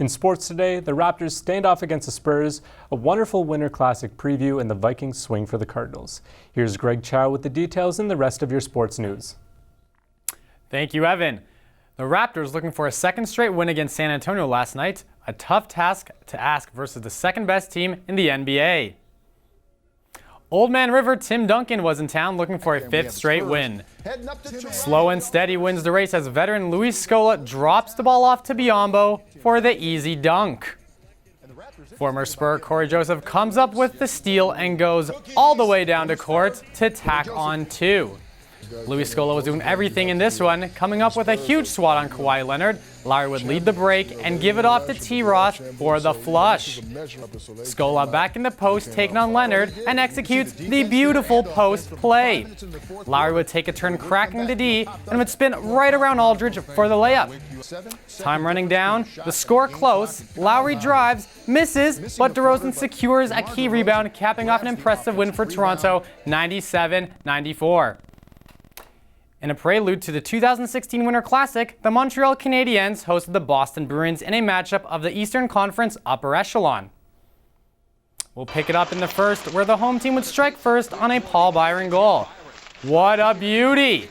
In sports today, the Raptors stand off against the Spurs, a wonderful Winter Classic preview, and the Vikings swing for the Cardinals. Here's Greg Chow with the details and the rest of your sports news. Thank you, Evan. The Raptors looking for a second straight win against San Antonio last night, a tough task to ask versus the second best team in the NBA. Old Man River Tim Duncan was in town looking for a fifth straight win. Slow and steady wins the race as veteran Luis Scola drops the ball off to Biyombo for the easy dunk. Former Spur Corey Joseph comes up with the steal and goes all the way down to court to tack on two. Luis Scola was doing everything in this one, coming up with a huge swat on Kawhi Leonard. Lowry would lead the break and give it off to T-Ross for the flush. Scola back in the post, taking on Leonard, and executes the beautiful post play. Lowry would take a turn cracking the D and would spin right around Aldridge for the layup. Time running down, the score close. Lowry drives, misses, but DeRozan secures a key rebound, capping off an impressive win for Toronto, 97-94. In a prelude to the 2016 Winter Classic, the Montreal Canadiens hosted the Boston Bruins in a matchup of the Eastern Conference upper echelon. We'll pick it up in the first, where the home team would strike first on a Paul Byron goal. What a beauty!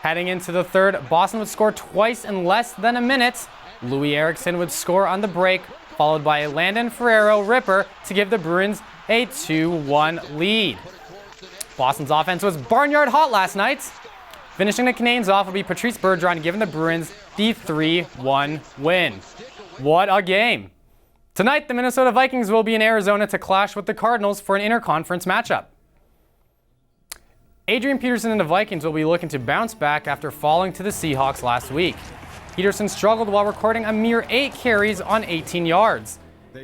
Heading into the third, Boston would score twice in less than a minute. Louis Eriksson would score on the break, followed by a Landon Ferrero ripper to give the Bruins a 2-1 lead. Boston's offense was barnyard hot last night. Finishing the Canadiens off will be Patrice Bergeron, giving the Bruins the 3-1 win. What a game! Tonight, the Minnesota Vikings will be in Arizona to clash with the Cardinals for an interconference matchup. Adrian Peterson and the Vikings will be looking to bounce back after falling to the Seahawks last week. Peterson struggled while recording a mere 8 carries on 18 yards.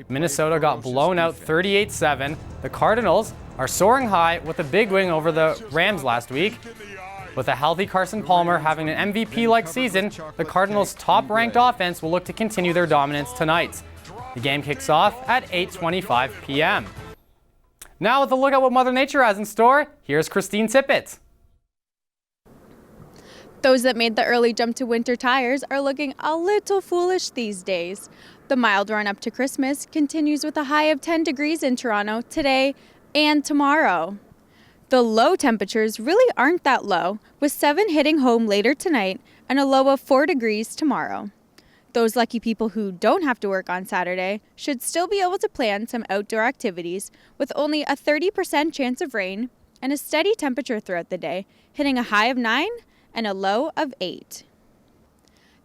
Minnesota got blown out 38-7. The Cardinals are soaring high with a big win over the Rams last week. With a healthy Carson Palmer having an MVP-like season, the Cardinals' top-ranked offense will look to continue their dominance tonight. The game kicks off at 8:25 p.m. Now with a look at what Mother Nature has in store, here's Christine Tippett. Those that made the early jump to winter tires are looking a little foolish these days. The mild run up to Christmas continues with a high of 10 degrees in Toronto today and tomorrow. The low temperatures really aren't that low, with 7 hitting home later tonight and a low of 4 degrees tomorrow. Those lucky people who don't have to work on Saturday should still be able to plan some outdoor activities with only a 30% chance of rain and a steady temperature throughout the day, hitting a high of 9 and a low of 8.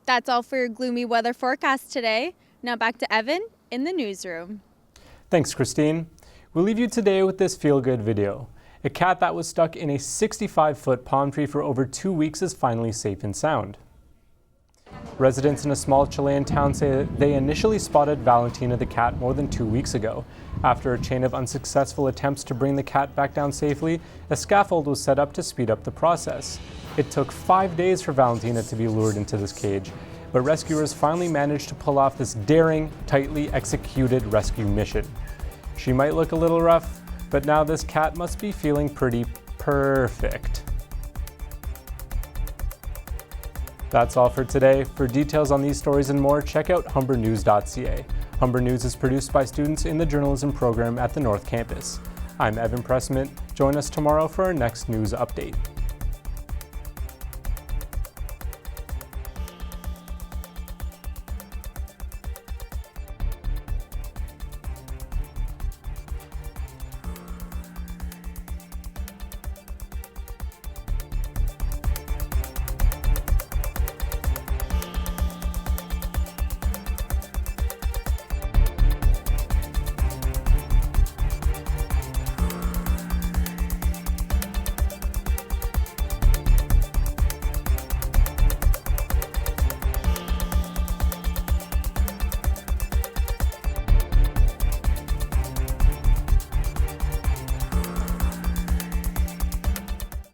That's all for your gloomy weather forecast today. Now back to Evan in the newsroom. Thanks, Christine. We'll leave you today with this feel-good video. A cat that was stuck in a 65-foot palm tree for over 2 weeks is finally safe and sound. Residents in a small Chilean town say they initially spotted Valentina the cat more than 2 weeks ago. After a chain of unsuccessful attempts to bring the cat back down safely, a scaffold was set up to speed up the process. It took 5 days for Valentina to be lured into this cage, but rescuers finally managed to pull off this daring, tightly executed rescue mission. She might look a little rough, but now this cat must be feeling pretty perfect. That's all for today. For details on these stories and more, check out humbernews.ca. Humber News is produced by students in the journalism program at the North Campus. I'm Evan Pressman. Join us tomorrow for our next news update.